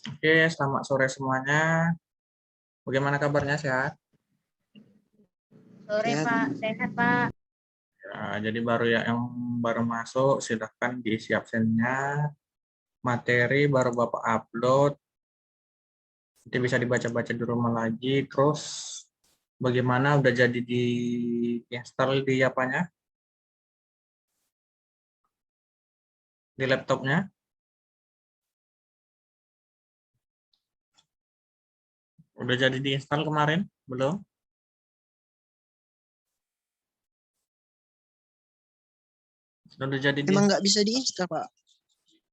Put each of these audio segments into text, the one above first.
Oke, selamat sore semuanya. Bagaimana kabarnya, sehat? Sore Sehat. Pak, sehat Pak. Jadi baru ya yang baru masuk, silahkan diisi absennya. Materi baru Bapak upload. Nanti bisa dibaca-baca di rumah lagi. Terus bagaimana udah jadi di install di apanya? Di laptopnya? Udah jadi diinstal kemarin? Belum? Udah jadi Emang nggak bisa diinstal, Pak?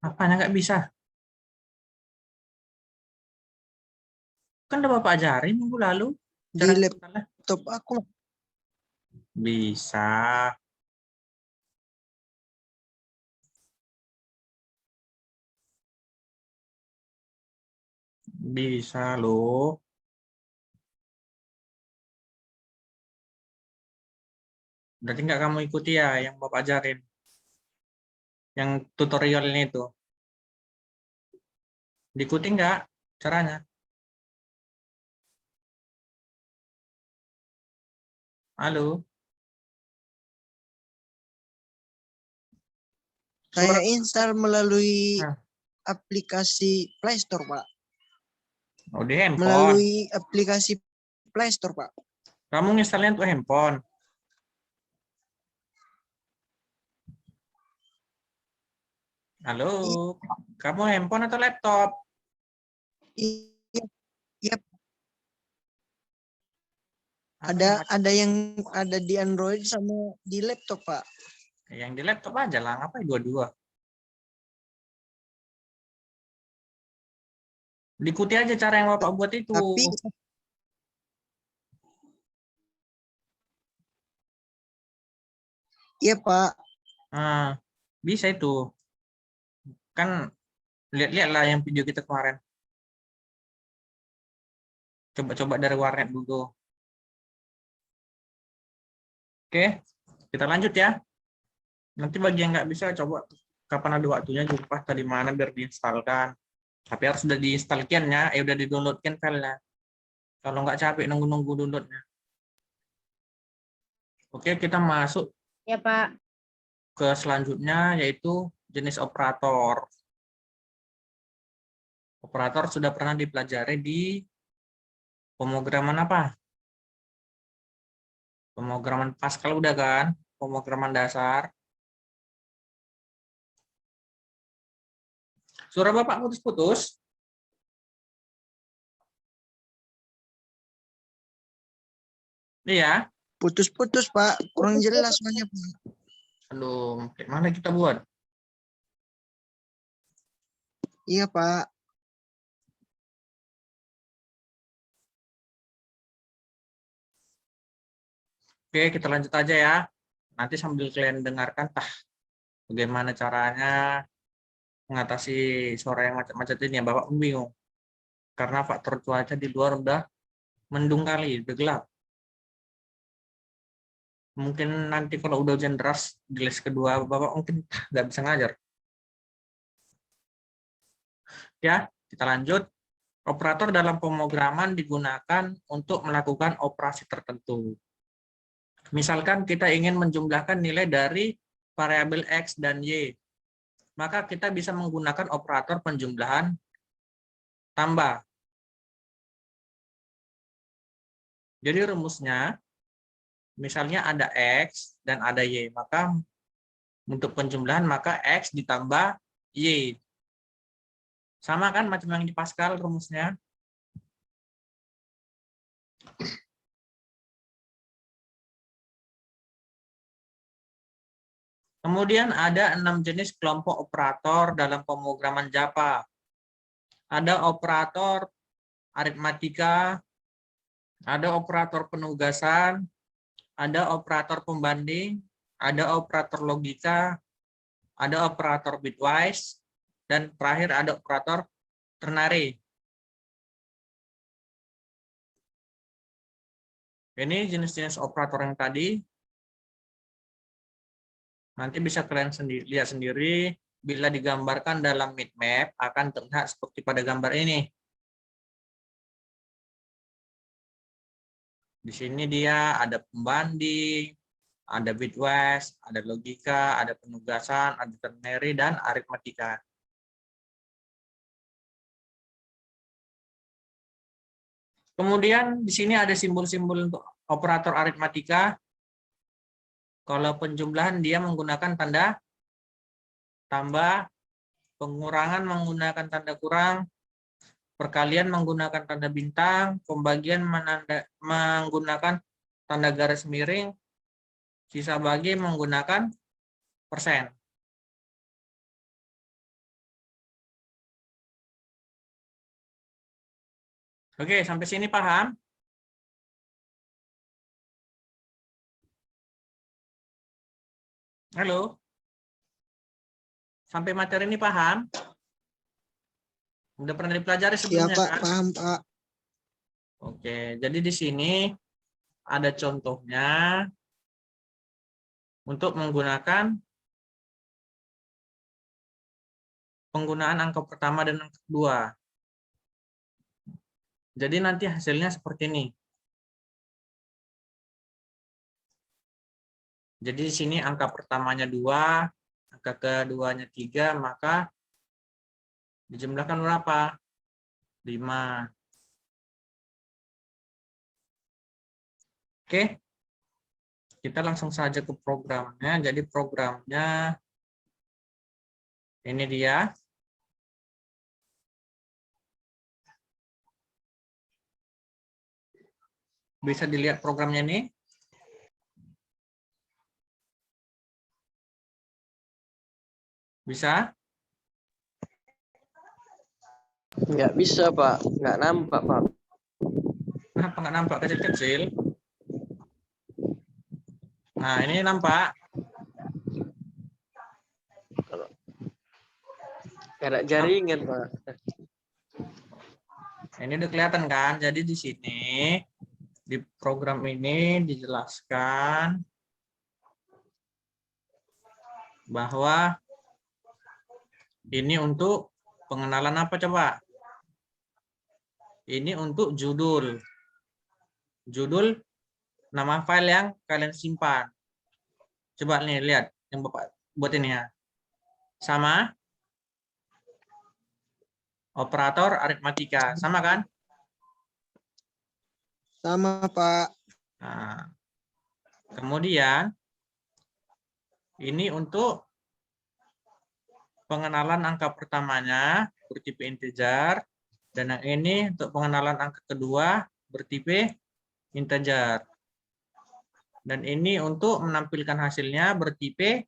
Apanya nggak bisa? Kan udah Bapak ajarin minggu lalu. Di laptop aku. Bisa. Bisa loh. Berarti nggak kamu ikuti ya yang Bapak ajarin? Yang tutorialnya itu. Diikuti nggak caranya? Halo? Saya Surat. install melalui Nah, aplikasi Play Store, Pak. oh, di handphone. Melalui aplikasi Play Store, Pak. Kamu nginstalnya untuk handphone. Halo? Kamu handphone atau laptop? Iya, iya. Apa Ada yang ada di Android sama di laptop, Pak. yang di laptop aja lah, ngapain dua-dua? Diikuti aja cara yang Bapak buat itu. Tapi iya, Pak. Nah, bisa itu. Kan lihat-lihat lah yang video kita kemarin. Coba-coba dari warnet dulu. Oke, kita lanjut ya. Nanti bagi yang nggak bisa, coba kapan ada waktunya jumpa tadi mana biar diinstalkan. Tapi harus sudah diinstalkan ya, udah di-downloadkan filenya. Kalau nggak capek nunggu-nunggu downloadnya. Oke, kita masuk Ya Pak. ke selanjutnya, yaitu jenis operator. Operator sudah pernah dipelajari di pemrograman apa? Pemrograman Pascal udah kan? Pemrograman dasar. Suara Bapak putus-putus. Iya. Putus-putus, Pak. Kurang jelas soalnya, Pak. Aduh, kayak mana kita buat? Iya, Pak. Oke, kita lanjut aja ya. Nanti sambil kalian dengarkan, bagaimana caranya mengatasi suara yang macet-macet ini ya, Bapak bingung. Karena faktor cuaca di luar udah mendung kali, udah gelap. Mungkin nanti kalau udah hujan deras di les kedua, Bapak mungkin nggak bisa ngajar. Ya, kita lanjut. Operator dalam pemrograman digunakan untuk melakukan operasi tertentu. Misalkan kita ingin menjumlahkan nilai dari variabel X dan Y, maka kita bisa menggunakan operator penjumlahan tambah. Jadi rumusnya, misalnya ada X dan ada Y, maka untuk penjumlahan maka X ditambah Y. Sama kan macam yang di Pascal rumusnya? Kemudian ada 6 jenis kelompok operator dalam pemrograman Java. Ada operator aritmatika, ada operator penugasan, ada operator pembanding, ada operator logika, ada operator bitwise, dan terakhir ada operator ternary. Ini jenis-jenis operator yang tadi. Nanti bisa kalian lihat sendiri bila digambarkan dalam bitmap akan terlihat seperti pada gambar ini. Di sini dia ada pembanding, ada bitwise, ada logika, ada penugasan, ada ternary, dan aritmatika. Kemudian di sini ada simbol-simbol untuk operator aritmatika. Kalau penjumlahan dia menggunakan tanda tambah, pengurangan menggunakan tanda kurang, perkalian menggunakan tanda bintang, pembagian menggunakan tanda garis miring, sisa bagi menggunakan persen. Oke, sampai sini paham? Halo? Sampai materi ini paham? Udah pernah dipelajari Iya sebelumnya, Pak, kan? paham Pak. Oke, jadi di sini ada contohnya untuk menggunakan penggunaan angka pertama dan angka kedua. Jadi nanti hasilnya seperti ini. Jadi di sini angka pertamanya 2, angka keduanya 3, maka dijumlahkan berapa? 5. Oke. Kita langsung saja ke programnya. Jadi programnya ini dia. Bisa dilihat programnya ini. Bisa? Nggak bisa, Pak. Nggak nampak, Pak. Kenapa nggak nampak kecil-kecil? Nah, ini nampak. Nggak ada jaringan, Pak. Ini udah kelihatan kan? Jadi di sini, di program ini dijelaskan bahwa ini untuk pengenalan apa coba? Ini untuk judul. Judul nama file yang kalian simpan. Coba nih lihat yang Bapak buat ini ya. Sama operator aritmatika, sama kan? Sama Pak. Nah, kemudian ini untuk pengenalan angka pertamanya bertipe integer, dan yang ini untuk pengenalan angka kedua bertipe integer. Dan ini untuk menampilkan hasilnya bertipe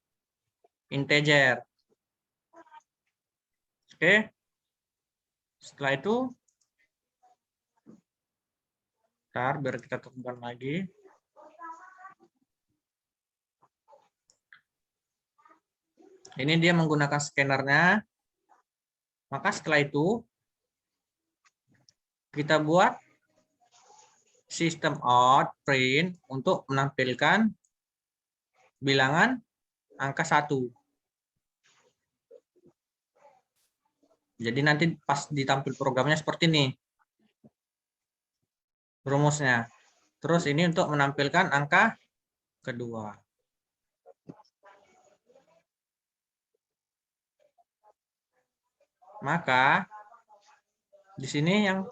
integer. Oke. Setelah itu, bentar, biar kita temukan lagi. Ini dia menggunakan scannernya. Maka setelah itu, kita buat sistem out print untuk menampilkan bilangan angka 1. Jadi nanti pas ditampil programnya seperti ini. Rumusnya. Terus ini untuk menampilkan angka kedua. Maka di sini yang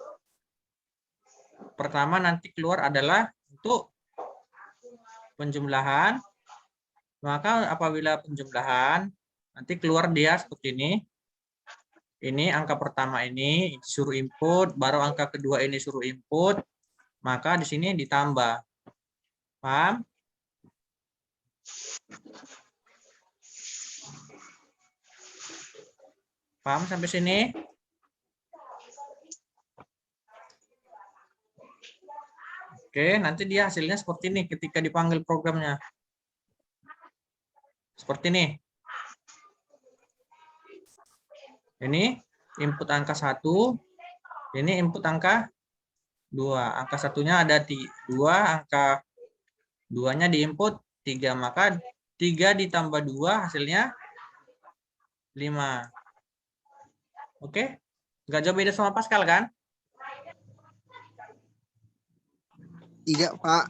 pertama nanti keluar adalah untuk penjumlahan. Maka apabila penjumlahan nanti keluar dia seperti ini. Ini angka pertama ini suruh input, baru angka kedua ini suruh input, maka di sini ditambah. Paham? Paham sampai sini? Oke, nanti dia hasilnya seperti ini ketika dipanggil programnya. Seperti ini. Ini input angka 1, ini input angka 2. Angka satunya ada 2, angka 2-nya diinput 3, maka 3 ditambah 2 hasilnya 5. Oke? Nggak jauh beda sama Pascal kan? Tidak, Pak.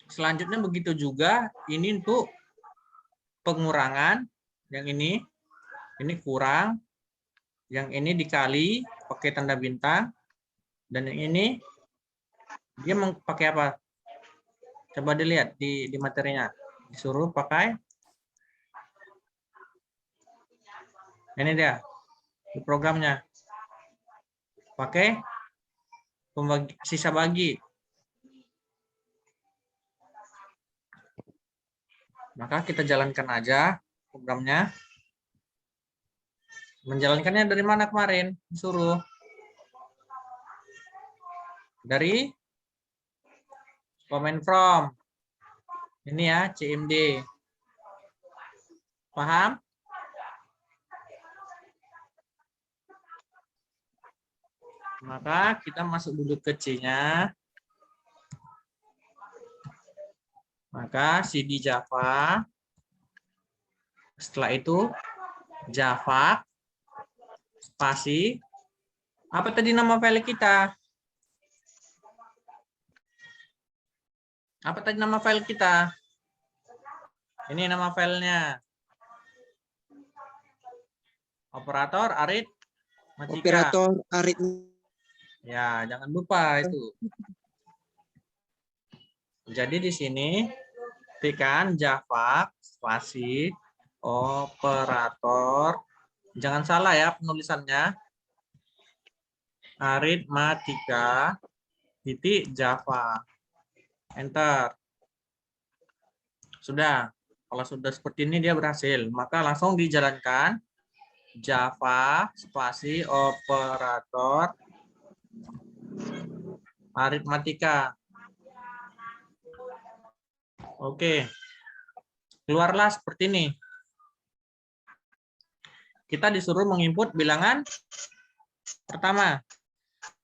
Selanjutnya begitu juga, ini untuk pengurangan, yang ini kurang, yang ini dikali pakai tanda bintang, dan yang ini dia pakai apa? Coba dilihat di materinya. Disuruh pakai, ini dia, di programnya. Pakai sisa bagi. Maka kita jalankan aja programnya. Menjalankannya dari mana kemarin? Disuruh. Dari command from. Ini ya, CMD. Paham? Maka kita masuk dulu ke C-nya. Maka CD Java. Setelah itu Java spasi. Apa tadi nama file kita? Apa tadi nama file kita? Ini nama filenya. Operator aritmatika. Operator aritmatika. Ya, jangan lupa itu. Jadi di sini ketikkan Java spasi operator. Jangan salah ya penulisannya. Aritmatika titik Java. Enter. Sudah. Kalau sudah seperti ini dia berhasil. Maka langsung dijalankan Java spasi operator aritmatika. Oke. Keluarlah seperti ini. Kita disuruh menginput bilangan pertama.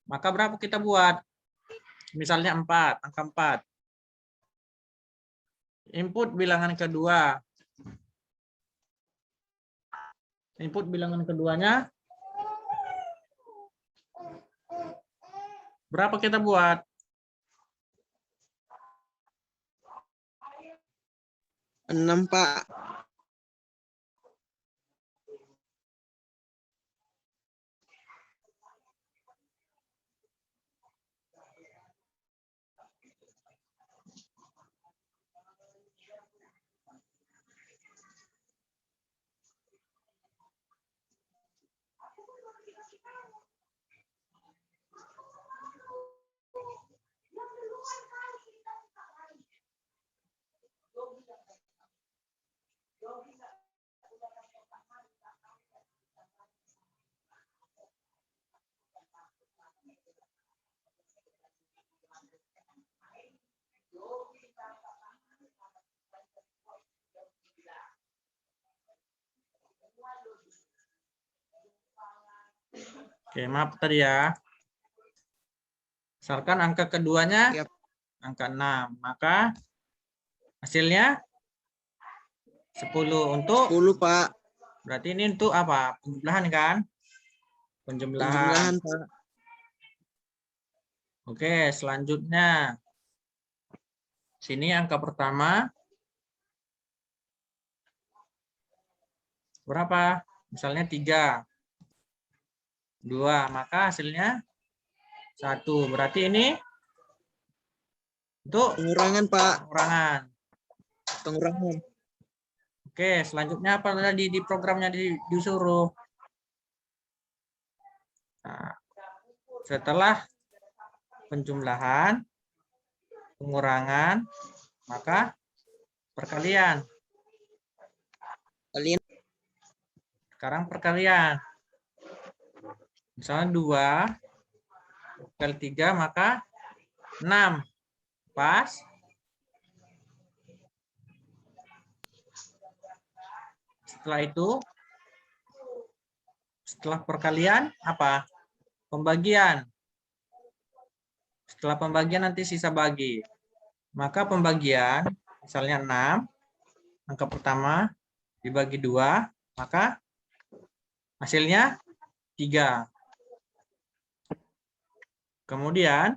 Maka berapa kita buat? Misalnya 4, angka 4. Input bilangan kedua. Input bilangan keduanya. Berapa kita buat? 6, Pak. Oke, maaf tadi ya. Misalkan angka keduanya Yap. angka 6, maka hasilnya 10 untuk 10, Pak. berarti ini untuk apa? Penjumlahan kan? Penjumlahan, Penjumlahan. Pak. Oke, selanjutnya. Sini angka pertama. Berapa? Misalnya 3. 2, maka hasilnya 1. Berarti ini untuk Pengurangan, Pak. pengurangan. Pengurangan. Oke, selanjutnya apa tadi di programnya disuruh? Nah, setelah penjumlahan, pengurangan, maka perkalian. Kalian Sekarang perkalian. Misalnya 2 kali 3, maka 6. Pas. Setelah itu, setelah perkalian, apa? Pembagian. Setelah pembagian nanti sisa bagi. Maka pembagian, misalnya 6, angka pertama dibagi 2, Maka hasilnya 3. Kemudian,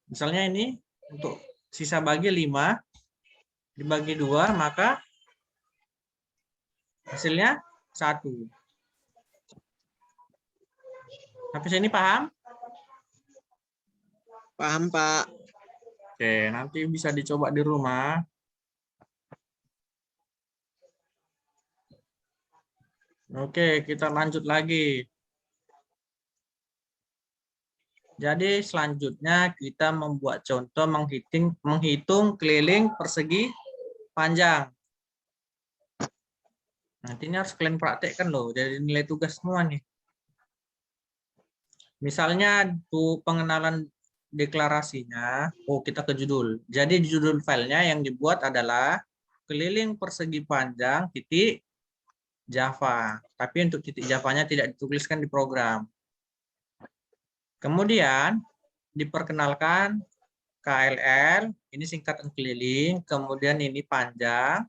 misalnya ini untuk sisa bagi 5, dibagi 2, maka hasilnya 1. Sampai sini paham? Paham, Pak. Oke, nanti bisa dicoba di rumah. Oke, kita lanjut lagi. Jadi selanjutnya kita membuat contoh menghitung keliling persegi panjang. Nanti ini harus kalian praktekkan loh, jadi nilai tugas semua nih. Misalnya tuh pengenalan deklarasinya, kita ke judul. Jadi judul filenya yang dibuat adalah keliling persegi panjang titik Java. Tapi untuk titik Java-nya tidak dituliskan di program. Kemudian diperkenalkan KLL, ini singkatan keliling, kemudian ini panjang,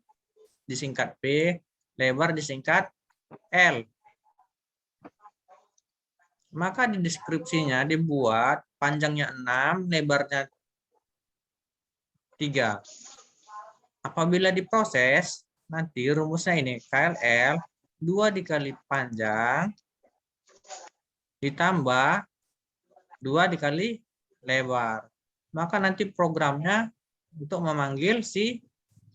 disingkat P, lebar disingkat L. Maka di deskripsinya dibuat panjangnya 6, lebarnya 3. Apabila diproses, nanti rumusnya ini, KLL 2 dikali panjang, ditambah 2 dikali lebar. Maka nanti programnya untuk memanggil si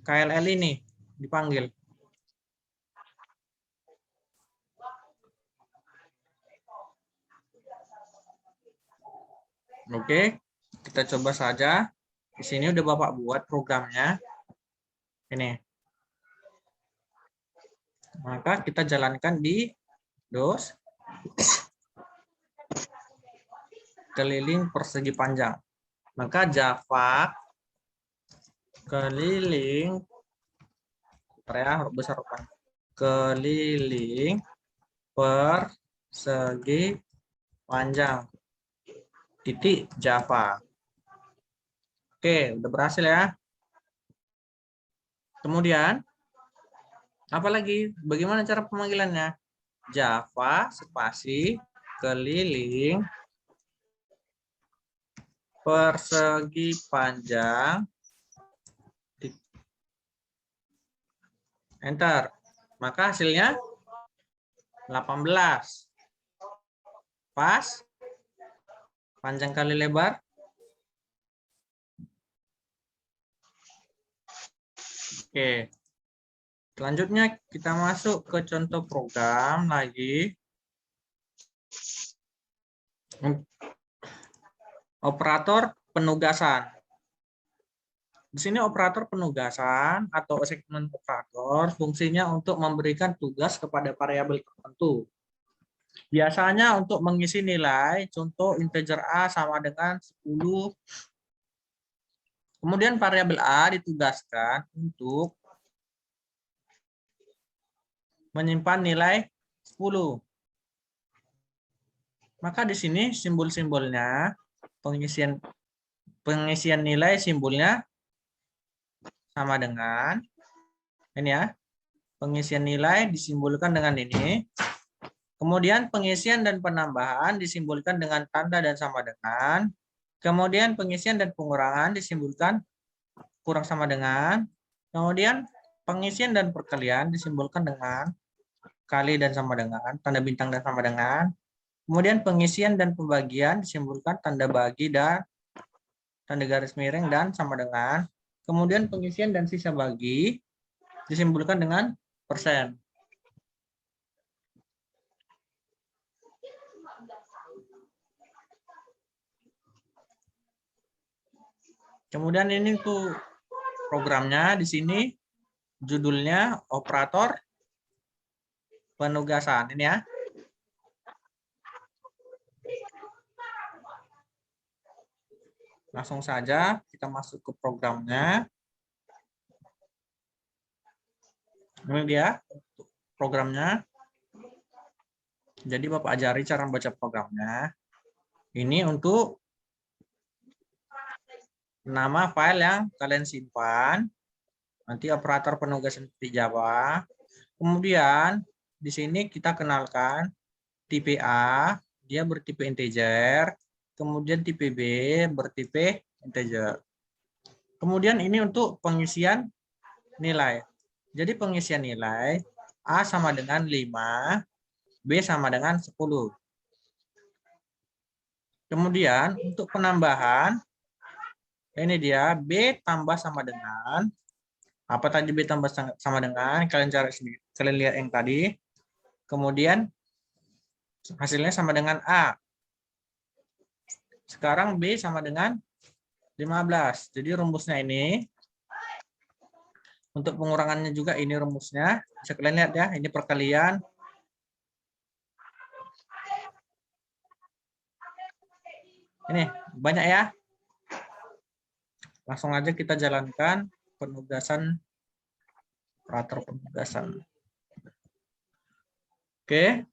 KLL ini dipanggil. Oke, kita coba saja. Di sini udah Bapak buat programnya. Ini. Maka kita jalankan di DOS. Keliling persegi panjang. Maka Java keliling besar keliling persegi panjang titik Java. Oke, udah berhasil ya. Kemudian apalagi bagaimana cara pemanggilannya? Java spasi keliling persegi panjang, enter. Maka hasilnya 18. Pas, panjang kali lebar. Oke. Selanjutnya kita masuk ke contoh program lagi. Operator penugasan. Di sini operator penugasan atau segmen operator fungsinya untuk memberikan tugas kepada variabel tertentu. Biasanya untuk mengisi nilai, contoh integer A sama dengan 10. Kemudian variabel A ditugaskan untuk menyimpan nilai 10. Maka di sini simbol-simbolnya pengisian nilai simbolnya sama dengan ini ya. Pengisian nilai disimbolkan dengan ini. Kemudian pengisian dan penambahan disimbolkan dengan tanda dan sama dengan. Kemudian pengisian dan pengurangan disimbolkan kurang sama dengan. Kemudian pengisian dan perkalian disimbolkan dengan kali dan sama dengan, tanda bintang dan sama dengan. Kemudian pengisian dan pembagian disimbolkan tanda bagi dan tanda garis miring dan sama dengan. Kemudian pengisian dan sisa bagi disimbolkan dengan persen. Kemudian ini tuh programnya di sini judulnya operator penugasan ini ya. Langsung saja kita masuk ke programnya. Ini dia programnya. Jadi Bapak ajari cara membaca programnya. Ini untuk nama file yang kalian simpan. Nanti operator penugasan di Java. Kemudian di sini kita kenalkan tipe A, dia bertipe integer, kemudian tipe B bertipe integer. Kemudian ini untuk pengisian nilai. Jadi pengisian nilai A sama dengan 5, B sama dengan 10. Kemudian untuk penambahan, ini dia B tambah sama dengan, apa tadi B tambah sama dengan, kalian cari sendiri, kalian lihat yang tadi. Kemudian hasilnya sama dengan A. Sekarang B sama dengan 15. Jadi rumusnya ini, untuk pengurangannya juga ini rumusnya. Bisa kalian lihat ya, ini perkalian. Ini banyak ya. Langsung aja kita jalankan penugasan, operator penugasan. Oke.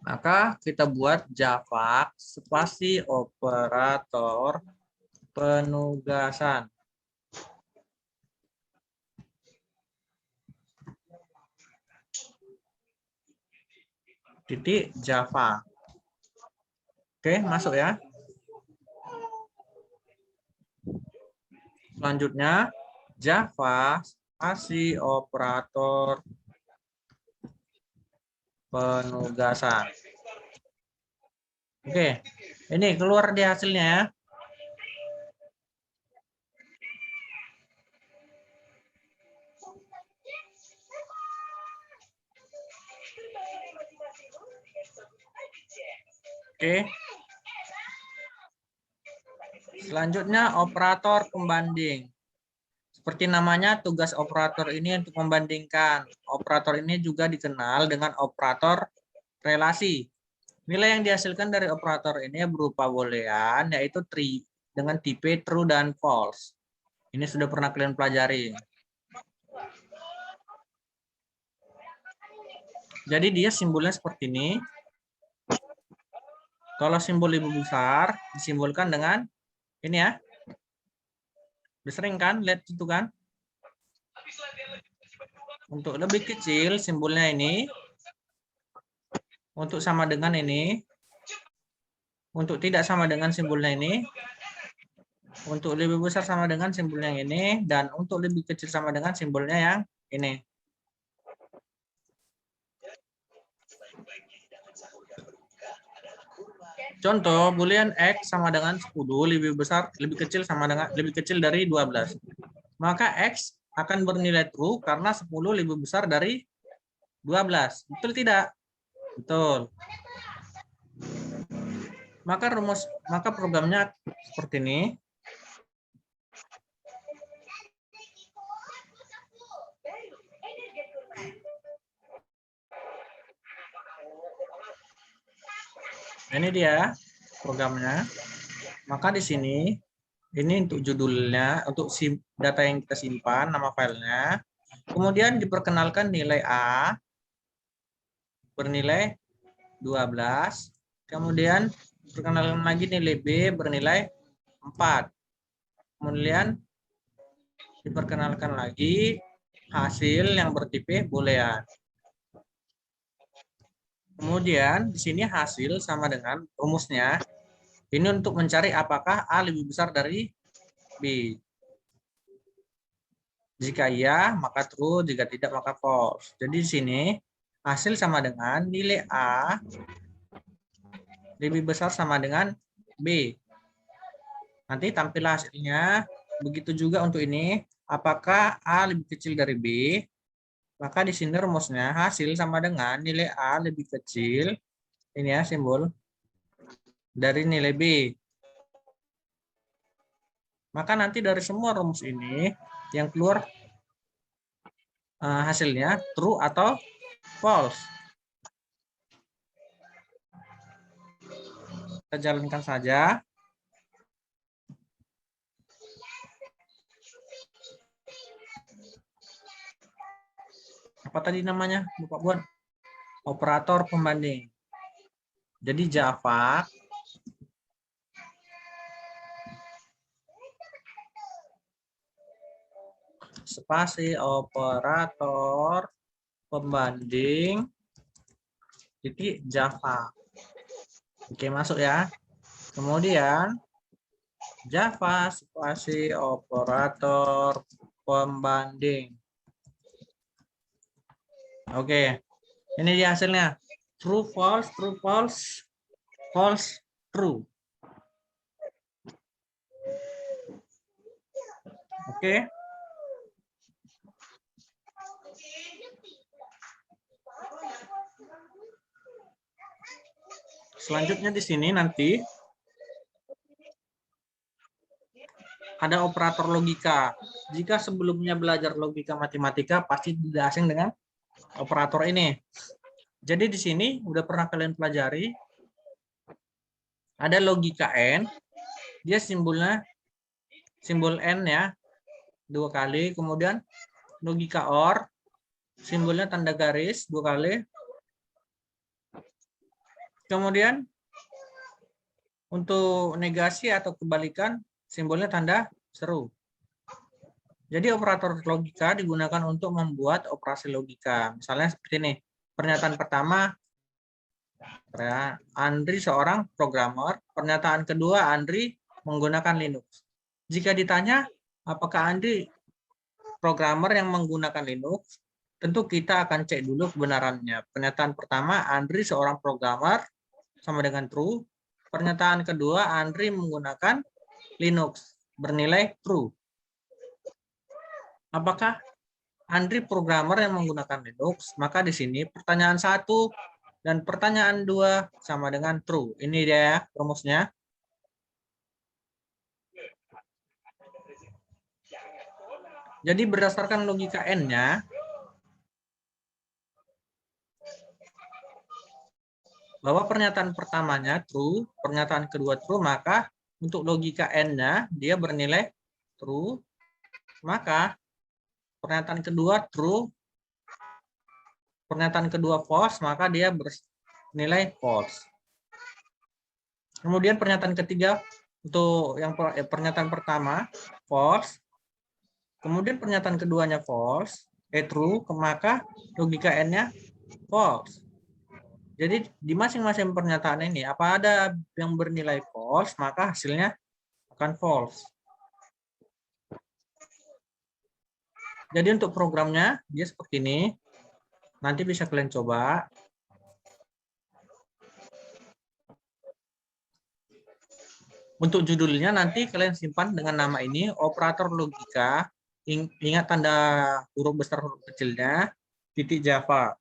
Maka kita buat Java spasi operator penugasan. Titik Java. Oke, masuk ya. Selanjutnya Java spasi operator penugasan. Oke, ini keluar di hasilnya ya. Oke. Selanjutnya operator pembanding. Seperti namanya, tugas operator ini untuk membandingkan. Operator ini juga dikenal dengan operator relasi. Nilai yang dihasilkan dari operator ini berupa boolean, yaitu true dengan tipe true dan false. Ini sudah pernah kalian pelajari. Jadi dia simbolnya seperti ini. Kalau simbol lebih besar disimbolkan dengan ini ya. Udah sering kan lihat itu kan? Untuk lebih kecil simbolnya ini. Untuk sama dengan ini. Untuk tidak sama dengan simbolnya ini. Untuk lebih besar sama dengan simbolnya yang ini. Dan untuk lebih kecil sama dengan simbolnya yang ini. Contoh, boolean X sama dengan 10, lebih besar, lebih kecil sama dengan, lebih kecil dari 12. Maka X akan bernilai true karena 10 lebih besar dari 12. Betul tidak? Betul. Maka programnya seperti ini. Ini dia programnya. Maka di sini ini untuk judulnya, untuk data yang kita simpan, nama filenya. Kemudian diperkenalkan nilai A bernilai 12. Kemudian diperkenalkan lagi nilai B bernilai 4. Kemudian diperkenalkan lagi hasil yang bertipe boolean. Kemudian di sini hasil sama dengan rumusnya. Ini untuk mencari apakah A lebih besar dari B. Jika iya, maka true. Jika tidak, maka false. Jadi di sini hasil sama dengan nilai A lebih besar sama dengan B. Nanti tampil hasilnya. Begitu juga untuk ini. Apakah A lebih kecil dari B? Maka di sini rumusnya hasil sama dengan nilai A lebih kecil. Ini ya simbol. Dari nilai B. Maka nanti dari semua rumus ini yang keluar hasilnya true atau false. Kita jalankan saja. Apa tadi namanya? Lupa buat. Operator pembanding. Jadi Java spasi operator pembanding titik Java. Oke, masuk ya. Kemudian Java spasi operator pembanding. Oke, ini dia hasilnya. True, false, true, false, false, true. Oke. Selanjutnya di sini nanti ada operator logika. Jika sebelumnya belajar logika matematika, pasti tidak asing dengan operator ini. Jadi di sini udah pernah kalian pelajari. Ada logika N, dia simbolnya simbol N ya, 2 kali. Kemudian logika OR, simbolnya tanda garis 2 kali. Kemudian untuk negasi atau kebalikan, simbolnya tanda seru. Jadi operator logika digunakan untuk membuat operasi logika. Misalnya seperti ini. Pernyataan pertama, Andri seorang programmer. Pernyataan kedua, Andri menggunakan Linux. Jika ditanya, apakah Andri programmer yang menggunakan Linux? Tentu kita akan cek dulu kebenarannya. Pernyataan pertama, Andri seorang programmer, sama dengan true. Pernyataan kedua, Andri menggunakan Linux, bernilai true. Apakah Andri programmer yang menggunakan Linux? Maka di sini pertanyaan 1 dan pertanyaan 2 sama dengan true. Ini dia rumusnya. Jadi berdasarkan logika N-nya, bahwa pernyataan pertamanya true, pernyataan kedua true, maka untuk logika N-nya dia bernilai true, maka pernyataan kedua true, pernyataan kedua false, maka dia bernilai false. Kemudian pernyataan ketiga untuk yang pernyataan pertama false, kemudian pernyataan keduanya false, true, maka logika N-nya false. Jadi di masing-masing pernyataan ini, apa ada yang bernilai false, maka hasilnya akan false. Jadi untuk programnya, dia seperti ini. Nanti bisa kalian coba. Untuk judulnya nanti kalian simpan dengan nama ini, operator logika. Ingat tanda huruf besar huruf kecilnya, titik Java.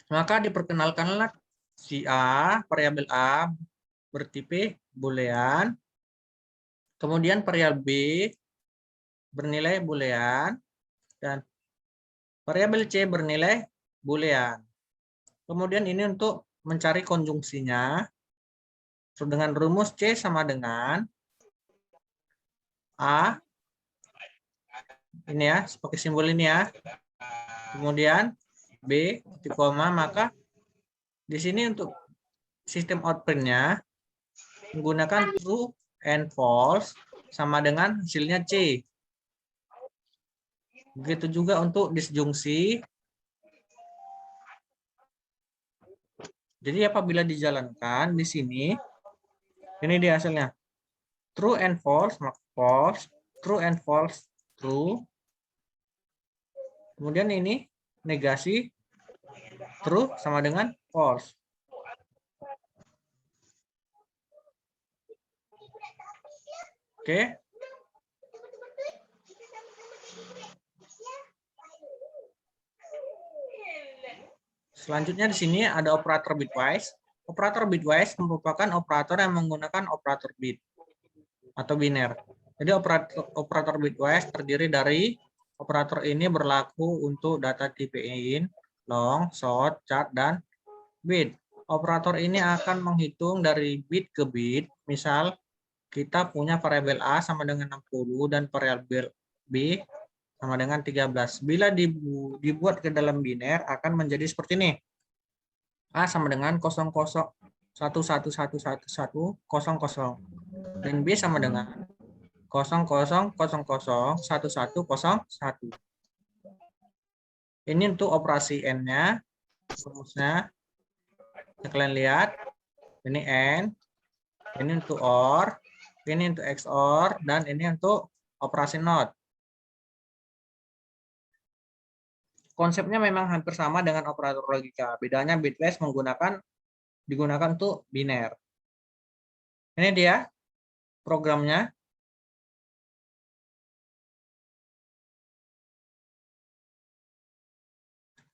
Maka diperkenalkanlah si A, variabel A bertipe boolean. Kemudian variabel B bernilai boolean dan variabel C bernilai boolean. Kemudian ini untuk mencari konjungsinya dengan rumus C sama dengan A. Ini ya, pakai simbol ini ya. Kemudian B, titik koma, maka di sini untuk sistem output-nya menggunakan true and false sama dengan hasilnya C. Begitu juga untuk disjungsi. Jadi apabila dijalankan di sini, ini dia hasilnya. True and false, maka false. True and false, true. Kemudian ini negasi, true sama dengan false. Oke. Selanjutnya di sini ada operator bitwise. Operator bitwise merupakan operator yang menggunakan operator bit atau biner. Jadi operator bitwise terdiri dari operator ini berlaku untuk data tipe in, long, short, chart, dan bit. Operator ini akan menghitung dari bit ke bit. Misal kita punya variabel A sama dengan 60 dan variabel B sama dengan 13. Bila dibuat ke dalam biner akan menjadi seperti ini. A sama dengan 00111100 dan B sama dengan 00001101. Ini untuk operasi N-nya, rumusnya. Kalian lihat, ini N, ini untuk OR, ini untuk XOR, dan ini untuk operasi NOT. Konsepnya memang hampir sama dengan operator logika. Bedanya bitwise digunakan untuk biner. Ini dia programnya.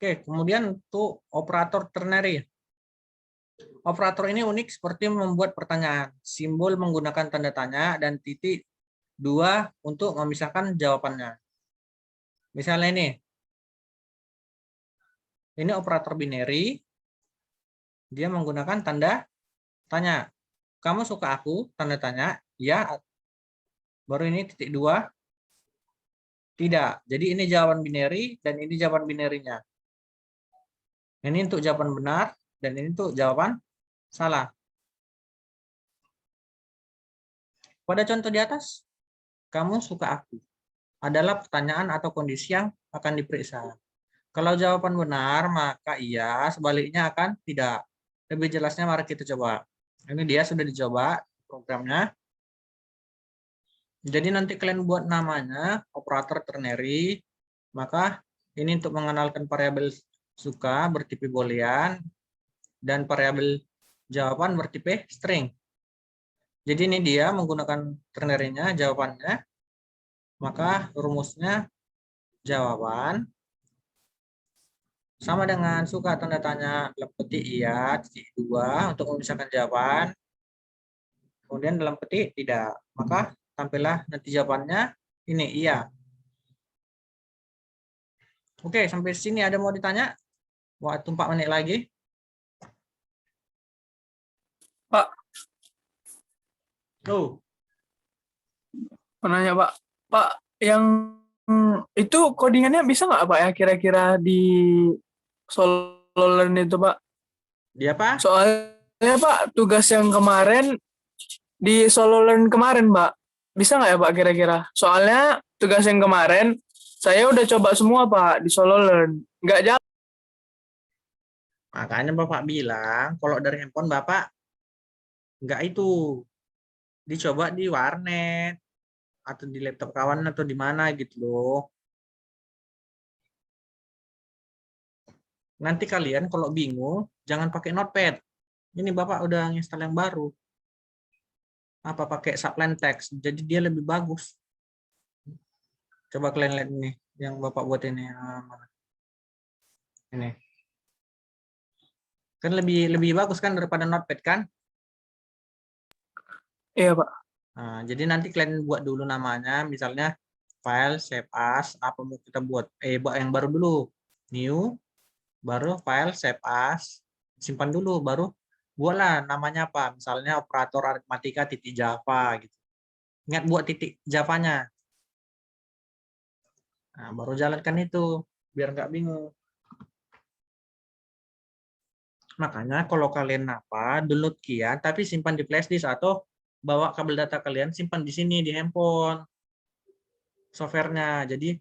Oke, kemudian untuk operator ternary. Operator ini unik seperti membuat pertanyaan. Simbol menggunakan tanda tanya dan titik 2 untuk memisahkan jawabannya. Misalnya ini. Ini operator binary. Dia menggunakan tanda tanya. Kamu suka aku? Tanda tanya. Ya. Baru ini titik 2. Tidak. Jadi ini jawaban binary dan ini jawaban binary-nya. Ini untuk jawaban benar dan ini untuk jawaban salah. Pada contoh di atas, kamu suka aku adalah pertanyaan atau kondisi yang akan diperiksa. Kalau jawaban benar, maka iya, sebaliknya akan tidak. Lebih jelasnya mari kita coba. Ini dia sudah dicoba programnya. Jadi nanti kalian buat namanya operator ternary, maka ini untuk mengenalkan variabel suka bertipe boolean dan variabel jawaban bertipe string. Jadi ini dia menggunakan ternary-nya jawabannya, maka rumusnya jawaban sama dengan suka tanda tanya dalam petik iya, titik 2 untuk memisahkan jawaban. Kemudian dalam petik tidak. Maka tampillah nanti jawabannya ini iya. Oke, sampai sini ada mau ditanya? Waktu 4 menit lagi. Pak, Tuh, menanya Pak. Pak, yang itu codingannya bisa nggak Pak ya kira-kira di SoloLearn itu Pak? dia apa? Soalnya Pak, tugas yang kemarin di SoloLearn kemarin Pak, bisa nggak ya Pak kira-kira? Soalnya tugas yang kemarin saya udah coba semua Pak di SoloLearn, nggak jalan. Makanya Bapak bilang, kalau dari handphone Bapak nggak itu. Dicoba di warnet atau di laptop kawan atau di mana gitu loh. Nanti kalian kalau bingung jangan pakai notepad. Ini Bapak udah install yang baru. Apa pakai subline text. Jadi dia lebih bagus. Coba kalian lihat ini yang Bapak buat ini. Ini. Kan lebih bagus kan daripada notepad kan? Iya Pak. Nah, jadi nanti kalian buat dulu namanya, misalnya file save as, apa mau kita buat? Buat yang baru dulu, new, baru file save as, simpan dulu, baru buatlah namanya apa? Misalnya operator aritmatika titik Java gitu. Ingat buat titik Java-nya. Nah, baru jalankan itu, biar nggak bingung. Makanya kalau kalian download Kian, tapi simpan di flash disk atau bawa kabel data kalian simpan di sini di handphone softwarenya. Jadi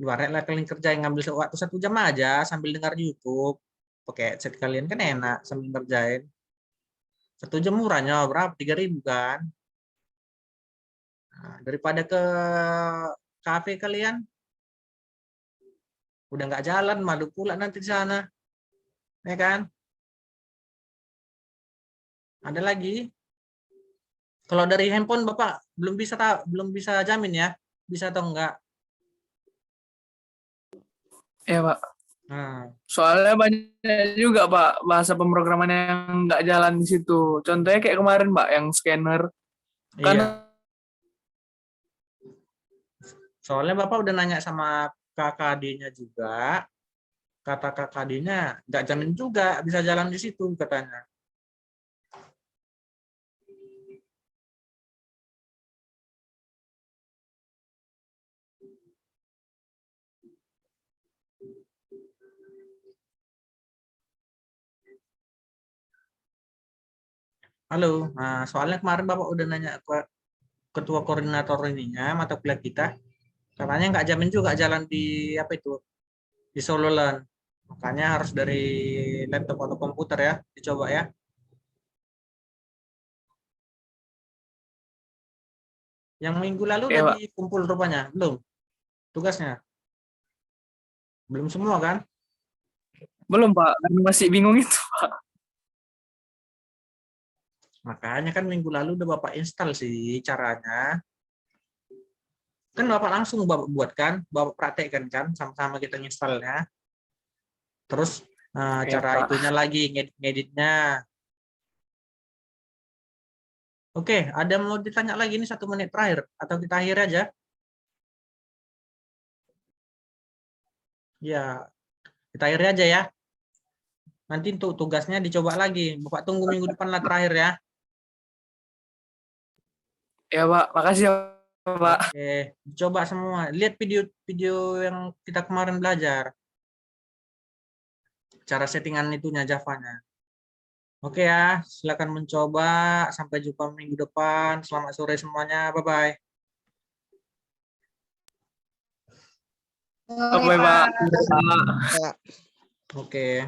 luar lah kalian kerja yang ngambil waktu 1 jam aja sambil dengar YouTube pakai headset kalian kan enak sambil ngerjain. 1 jam murahnya berapa? 3.000 kan. Nah, daripada ke kafe kalian udah nggak jalan malu pula nanti di sana, ya kan? Ada lagi? Kalau dari handphone Bapak belum bisa jamin ya, bisa atau enggak. Iya Pak. Nah, Soalnya banyak juga Pak bahasa pemrograman yang nggak jalan di situ. Contohnya kayak kemarin Pak yang scanner. Kan iya. Soalnya Bapak udah nanya sama KKD-nya juga. Kata KKD-nya nggak jamin juga bisa jalan di situ katanya. Halo, nah soalnya kemarin Bapak udah nanya ke ketua koordinator ininya mata kuliah kita, katanya nggak jamin juga jalan di apa itu di SoloLearn. Makanya harus dari laptop atau komputer ya, dicoba ya. Yang minggu lalu Oke, udah Pak. dikumpul rupanya, belum? Tugasnya? Belum semua kan? Belum, Pak. Karena masih bingung itu. Makanya kan minggu lalu udah Bapak install sih caranya. Kan Bapak langsung Bapak buat kan, Bapak praktekkan kan, sama-sama kita installnya. Terus Oke, cara Pak. itunya lagi, ngeditnya. Oke, ada mau ditanya lagi ini 1 menit terakhir, atau kita akhir aja? Ya, kita akhir aja ya. Nanti untuk tugasnya dicoba lagi. Bapak tunggu minggu depan lah terakhir ya. Ya, Pak. Makasih ya, Pak. Oke, coba semua. Lihat video yang kita kemarin belajar. Cara settingan itunya Java-nya. Oke ya, silakan mencoba. Sampai jumpa minggu depan. Selamat sore semuanya. Bye-bye. Bye, Pak. Pak. Oke.